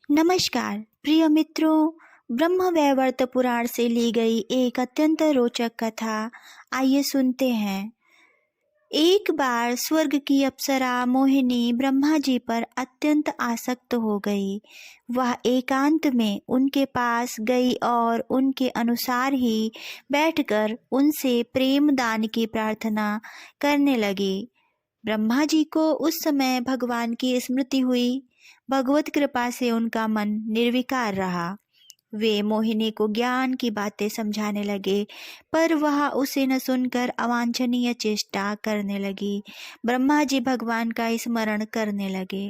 नमस्कार प्रिय मित्रों, ब्रह्मवैवर्त पुराण से ली गई एक अत्यंत रोचक कथा आइए सुनते हैं। एक बार स्वर्ग की अप्सरा मोहिनी ब्रह्मा जी पर अत्यंत आसक्त हो गई। वह एकांत में उनके पास गई और उनके अनुसार ही बैठकर उनसे प्रेम दान की प्रार्थना करने लगी। ब्रह्मा जी को उस समय भगवान की स्मृति हुई। भगवत कृपा से उनका मन निर्विकार रहा। वे मोहिनी को ज्ञान की बातें समझाने लगे, पर वह उसे न सुनकर अवांछनीय चेष्टा करने लगी। ब्रह्मा जी भगवान का स्मरण करने लगे।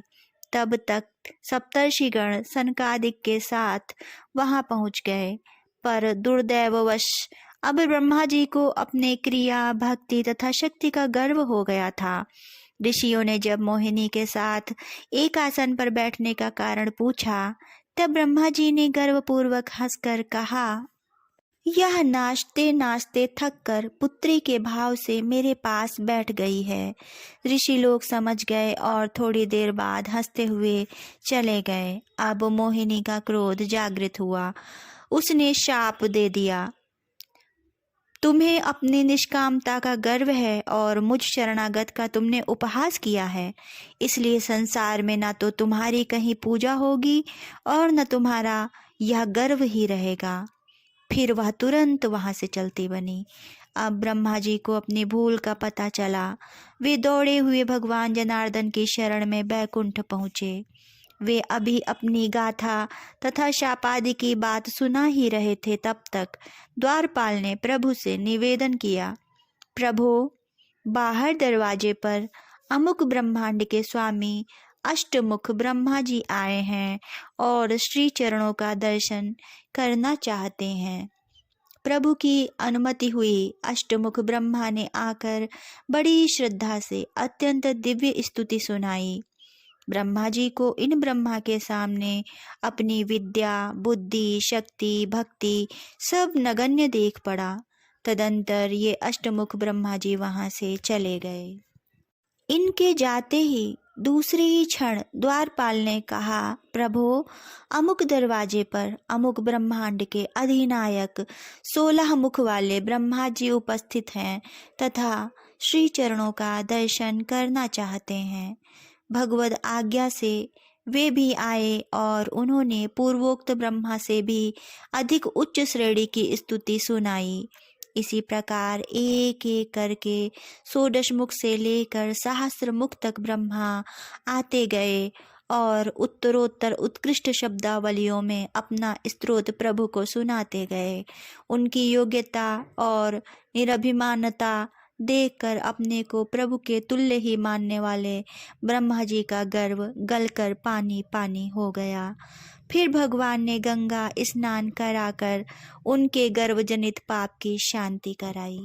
तब तक सप्तर्षिगण सनकादिक के साथ वहां पहुंच गए, पर दुर्दैववश अब ब्रह्मा जी को अपने क्रिया, भक्ति तथा शक्ति का गर्व हो गया था। ऋषियों ने जब मोहिनी के साथ एक आसन पर बैठने का कारण पूछा, तब ब्रह्मा जी ने गर्वपूर्वक हंसकर कहा, यह नाचते नाचते थक कर पुत्री के भाव से मेरे पास बैठ गई है। ऋषि लोग समझ गए और थोड़ी देर बाद हंसते हुए चले गए। अब मोहिनी का क्रोध जागृत हुआ। उसने शाप दे दिया, तुम्हें अपनी निष्कामता का गर्व है और मुझ शरणागत का तुमने उपहास किया है, इसलिए संसार में ना तो तुम्हारी कहीं पूजा होगी और न तुम्हारा यह गर्व ही रहेगा। फिर वह तुरंत वहां से चलती बनी। अब ब्रह्मा जी को अपनी भूल का पता चला। वे दौड़े हुए भगवान जनार्दन की शरण में बैकुंठ पहुँचे। वे अभी अपनी गाथा तथा शापादि की बात सुना ही रहे थे, तब तक द्वारपाल ने प्रभु से निवेदन किया, प्रभु, बाहर दरवाजे पर अमुक ब्रह्मांड के स्वामी अष्टमुख ब्रह्मा जी आए हैं और श्री चरणों का दर्शन करना चाहते हैं। प्रभु की अनुमति हुई। अष्टमुख ब्रह्मा ने आकर बड़ी श्रद्धा से अत्यंत दिव्य स्तुति सुनाई। ब्रह्मा जी को इन ब्रह्मा के सामने अपनी विद्या, बुद्धि, शक्ति, भक्ति सब नगण्य देख पड़ा। तदंतर ये अष्टमुख ब्रह्मा जी वहां से चले गए। इनके जाते ही दूसरे ही क्षण द्वारपाल ने कहा, प्रभु, अमुक दरवाजे पर अमुक ब्रह्मांड के अधिनायक 16 मुख वाले ब्रह्मा जी उपस्थित हैं तथा श्री चरणों का दर्शन करना चाहते हैं। भगवद आज्ञा से वे भी आए और उन्होंने पूर्वोक्त ब्रह्मा से भी अधिक उच्च श्रेणी की स्तुति सुनाई। इसी प्रकार एक एक करके 16 मुख से लेकर सहस्र मुख तक ब्रह्मा आते गए और उत्तरोत्तर उत्कृष्ट शब्दावलियों में अपना स्तोत्र प्रभु को सुनाते गए। उनकी योग्यता और निरभिमानता देखकर अपने को प्रभु के तुल्य ही मानने वाले ब्रह्मा जी का गर्व गलकर पानी पानी हो गया। फिर भगवान ने गंगा स्नान कराकर उनके गर्वजनित पाप की शांति कराई।